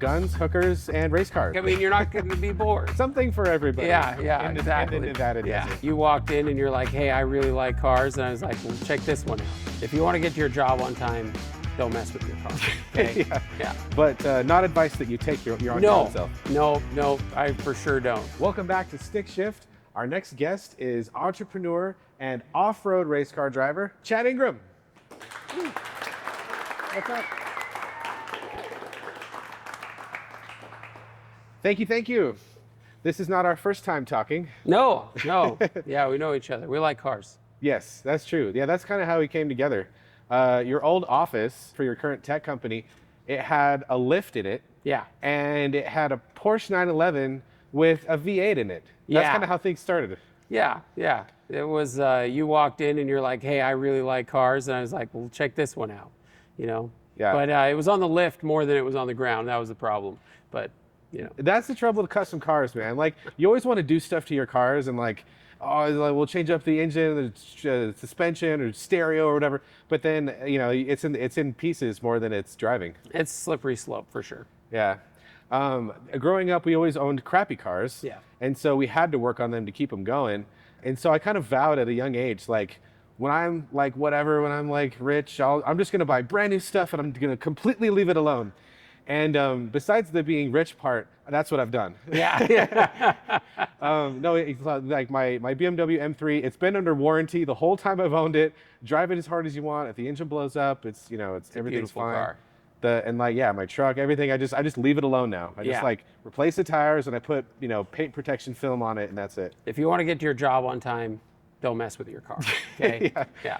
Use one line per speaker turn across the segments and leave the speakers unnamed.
Guns, hookers, and race cars.
I mean, you're not going to be bored.
Something for everybody.
Yeah,
in
exactly.
In the Nevada desert.
You walked in and you're like, hey, I really like cars. And I was like, well, check this one out. If you want to get to your job on time, don't mess with your car. Okay?
Yeah. But not advice that you take your own self.
No, I for sure don't.
Welcome back to Stickshift. Our next guest is entrepreneur and off-road race car driver, Chad Ingram. What's up? Thank you. This is not our first time talking.
No. Yeah, we know each other. We like cars.
Yes, that's true. Yeah, that's kind of how we came together. Your old office for your current tech company, it had a lift in it.
Yeah.
And it had a Porsche 911 with a V8 in it. That's kind of how things started.
Yeah. It was, you walked in and you're like, hey, I really like cars. And I was like, well, check this one out, Yeah. But it was on the lift more than it was on the ground. That was the problem. But,
That's the trouble with custom cars, man. Like, you always want to do stuff to your cars and we'll change up the engine, the suspension, or stereo, or whatever. But then, it's in pieces more than it's driving.
It's slippery slope for sure.
Yeah. Growing up, we always owned crappy cars.
Yeah.
And so we had to work on them to keep them going. And so I kind of vowed at a young age, when I'm when I'm rich, I'm just going to buy brand new stuff and I'm going to completely leave it alone. And besides the being rich part, that's what I've done.
Yeah.
No, it's like my BMW M3. It's been under warranty the whole time I've owned it. Drive it as hard as you want. If the engine blows up, it's everything's fine.
Car.
My truck, everything. I just leave it alone now. I just replace the tires and I put paint protection film on it, and that's it.
If you want to get to your job on time, don't mess with your car. Okay.
Yeah,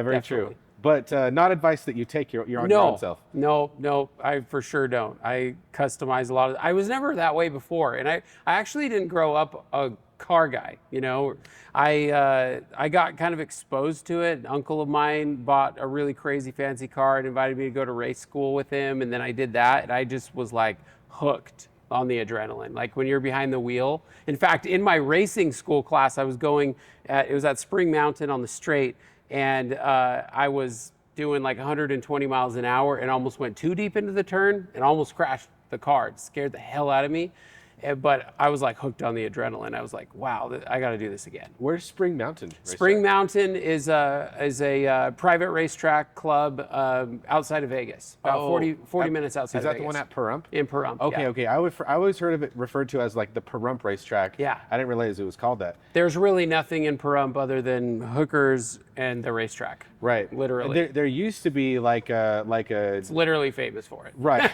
very
Definitely.
true. But not advice that you take your own self.
No, I for sure don't. I customize a lot of. I was never that way before, and I actually didn't grow up a car guy. I got kind of exposed to it. An uncle of mine bought a really crazy fancy car and invited me to go to race school with him, and then I did that, and I just was hooked on the adrenaline. Like when you're behind the wheel. In fact, in my racing school class, I was it was at Spring Mountain on the straight. And I was doing 120 miles an hour and almost went too deep into the turn and almost crashed the car. It scared the hell out of me. But I was hooked on the adrenaline. I was like, wow, I got to do this again.
Where's Spring Mountain?
Spring Mountain is a private racetrack club outside of Vegas, about 40 minutes outside of Vegas.
Is that the one at Pahrump?
In Pahrump.
Okay. I always heard of it referred to as the Pahrump racetrack.
Yeah.
I didn't realize it was called that.
There's really nothing in Pahrump other than hookers and the racetrack.
Right.
Literally.
There used to be
It's literally famous for it.
Right.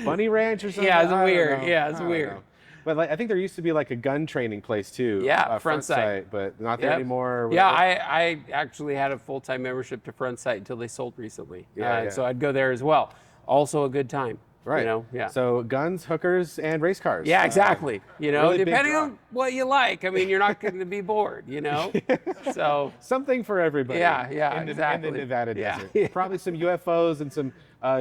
Bunny Ranch or something?
Yeah, it's weird. Yeah, it's weird.
But I think there used to be a gun training place too.
Yeah, Front Sight.
But not there anymore.
Yeah, I actually had a full-time membership to Front Sight until they sold recently. So I'd go there as well. Also a good time.
Right.
Yeah.
So guns, hookers, and race cars.
Yeah, exactly.
Really
depending on what you like. I mean, you're not going to be bored, So
something for everybody.
Yeah, exactly.
In the Nevada desert. Probably some UFOs and some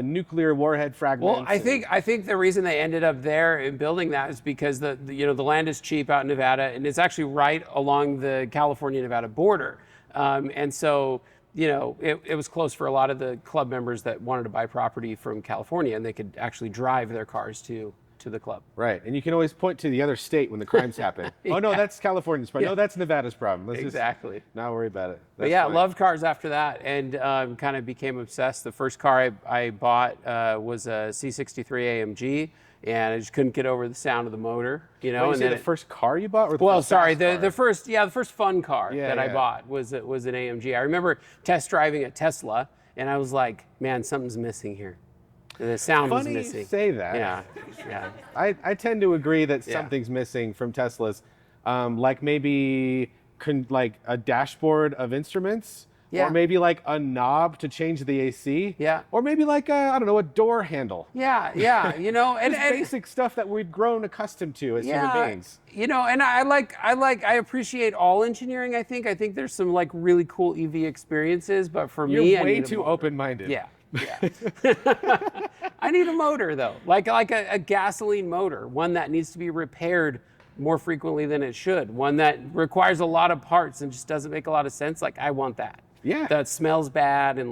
nuclear warhead fragments.
Well, I think the reason they ended up there in building that is because the land is cheap out in Nevada, and it's actually right along the California-Nevada border, and so. It was close for a lot of the club members that wanted to buy property from California, and they could actually drive their cars to the club.
Right, and you can always point to the other state when the crimes happen. Oh no, that's California's problem. No, that's Nevada's problem. Let's
exactly.
Just not worry about it.
But yeah, loved cars after that, and kind of became obsessed. The first car I bought was a C63 AMG. And I just couldn't get over the sound of the motor,
Wait, and then the first car you bought? Or
the first fun car I bought was an AMG. I remember test driving a Tesla, and I was like, man, something's missing here. And the sound was missing.
Funny you say that.
Yeah.
I tend to agree that something's missing from Teslas, maybe a dashboard of instruments.
Yeah.
Or maybe a knob to change the AC.
Yeah.
Or maybe a door handle.
Yeah. And
basic stuff that we've grown accustomed to as human beings.
And I appreciate all engineering. I think there's some really cool EV experiences, but for me,
you're way too open-minded.
Yeah. I need a motor though, like a gasoline motor, one that needs to be repaired more frequently than it should, one that requires a lot of parts and just doesn't make a lot of sense. I want that.
Yeah.
That smells bad and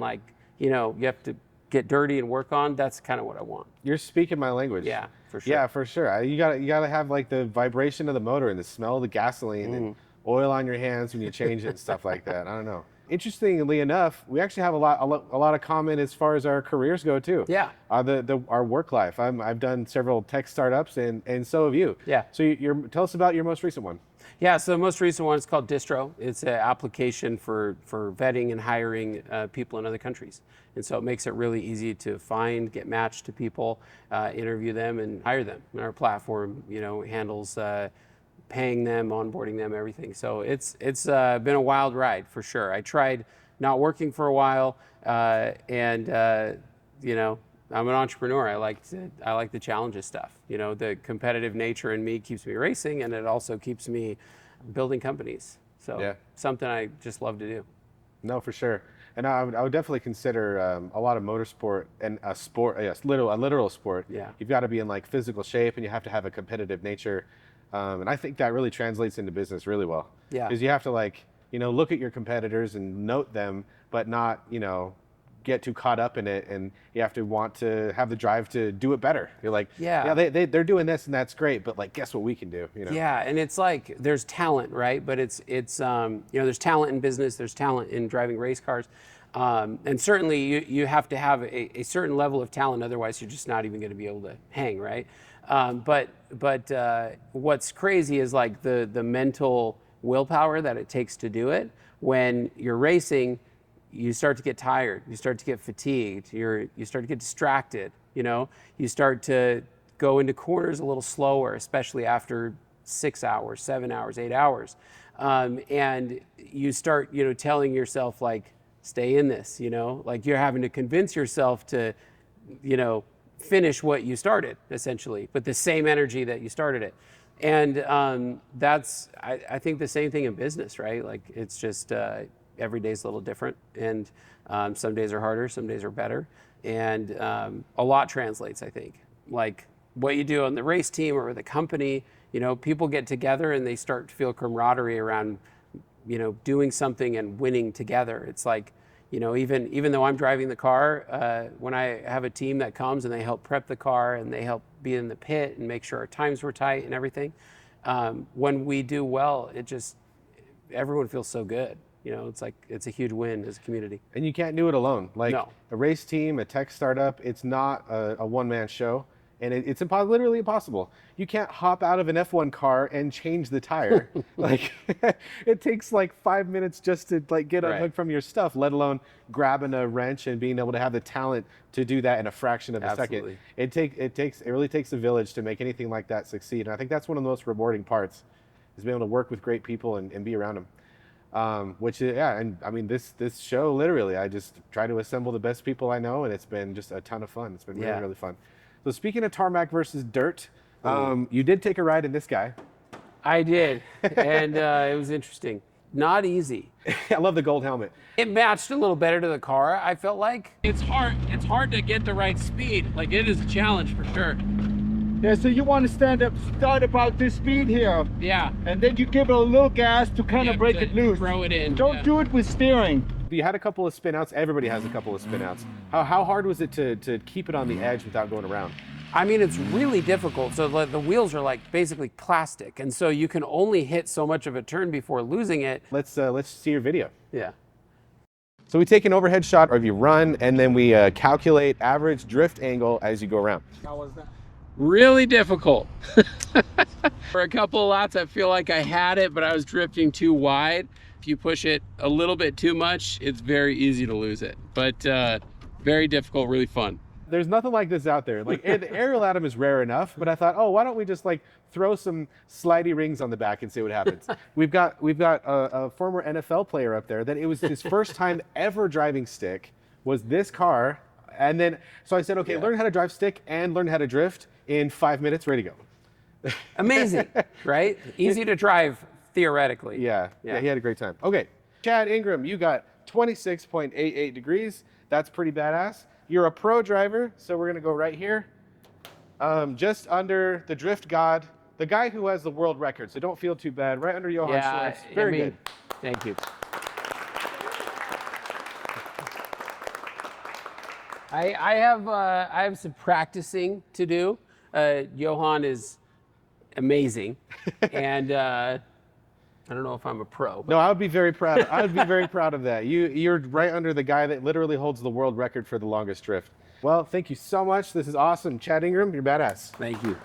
you have to get dirty and work on, that's kind of what I want.
You're speaking my language.
Yeah, for sure.
Yeah, for sure. You gotta have like the vibration of the motor and the smell of the gasoline and oil on your hands when you change it and stuff like that. I don't know. Interestingly enough, we actually have a lot of common as far as our careers go too.
Yeah.
Our work life. I've done several tech startups and so have you.
Yeah.
So tell us about your most recent one.
Yeah, so the most recent one is called Distro. It's an application for vetting and hiring people in other countries. And so it makes it really easy to find, get matched to people, interview them, and hire them. And our platform, handles paying them, onboarding them, everything. So it's been a wild ride for sure. I tried not working for a while, and I'm an entrepreneur. I like the challenges stuff. The competitive nature in me keeps me racing, and it also keeps me building companies. So something I just love to do.
No, for sure. And I would definitely consider a lot of motorsport and a sport, a literal sport.
Yeah.
You've got to be in like physical shape, and you have to have a competitive nature. And I think that really translates into business really well.
Yeah.
Because you have to look at your competitors and note them, but not, get too caught up in it, and you have to want to have the drive to do it better. You're like, they're doing this and that's great, but like, guess what we can do?
Yeah, and it's like there's talent, right? But it's there's talent in business, there's talent in driving race cars, and certainly you have to have a certain level of talent, otherwise you're just not even going to be able to hang, right? But what's crazy is like the mental willpower that it takes to do it. When you're racing, you start to get tired, you start to get fatigued, you start to get distracted, you start to go into corners a little slower, especially after 6 hours, 7 hours, 8 hours. And you start, telling yourself like, stay in this, like you're having to convince yourself to, finish what you started essentially, with the same energy that you started it. And I think the same thing in business, right? Like it's just, every day's a little different, and some days are harder, some days are better, and a lot translates, I think. Like what you do on the race team or the company, people get together and they start to feel camaraderie around, doing something and winning together. It's like, even though I'm driving the car, when I have a team that comes and they help prep the car and they help be in the pit and make sure our times were tight and everything, when we do well, everyone feels so good. It's like it's a huge win as a community.
And you can't do it alone. Like
No.
a race team, a tech startup, it's not a one-man show, and it's literally impossible. You can't hop out of an F1 car and change the tire. Like it takes like 5 minutes just to like get unhooked from your stuff, let alone grabbing a wrench and being able to have the talent to do that in a fraction of a second. It really takes a village to make anything like that succeed. And I think that's one of the most rewarding parts, is being able to work with great people and be around them. And I mean, this show, literally, I just try to assemble the best people I know, and it's been just a ton of fun. It's been really, really fun. So speaking of tarmac versus dirt, you did take a ride in this guy.
I did, and it was interesting. Not easy.
I love the gold helmet.
It matched a little better to the car, I felt like. It's hard to get the right speed. Like, it is a challenge for sure.
Yeah, so you want to start about this speed here.
Yeah.
And then you give it a little gas to kind of break it loose.
Throw it in.
Don't do it with steering.
You had a couple of spin outs. Everybody has a couple of spin outs. How hard was it to keep it on the edge without going around?
I mean, it's really difficult. So the wheels are like basically plastic. And so you can only hit so much of a turn before losing it.
Let's see your video.
Yeah.
So we take an overhead shot of you run, and then we calculate average drift angle as you go around.
How was that?
Really difficult. For a couple of laps, I feel like I had it, but I was drifting too wide. If you push it a little bit too much, it's very easy to lose it. But very difficult, really fun.
There's nothing like this out there. Like the Ariel Atom is rare enough, but I thought, oh, why don't we just like throw some slidey rings on the back and see what happens? We've got a former NFL player up there that it was his first time ever driving stick, was this car. And then, so I said, okay, learn how to drive stick and learn how to drift in 5 minutes, ready to go.
Amazing, right? Easy to drive, theoretically.
Yeah, he had a great time. Okay, Chad Ingram, you got 26.88 degrees. That's pretty badass. You're a pro driver, so we're gonna go right here. Just under the drift god, the guy who has the world record, so don't feel too bad. Right under Johan Schwartz. Very good.
Thank you. I have some practicing to do. Johan is amazing, and I don't know if I'm a pro.
No, I would be very proud. I would be very proud of that. You're right under the guy that literally holds the world record for the longest drift. Well, thank you so much. This is awesome. Chad Ingram, you're badass.
Thank you.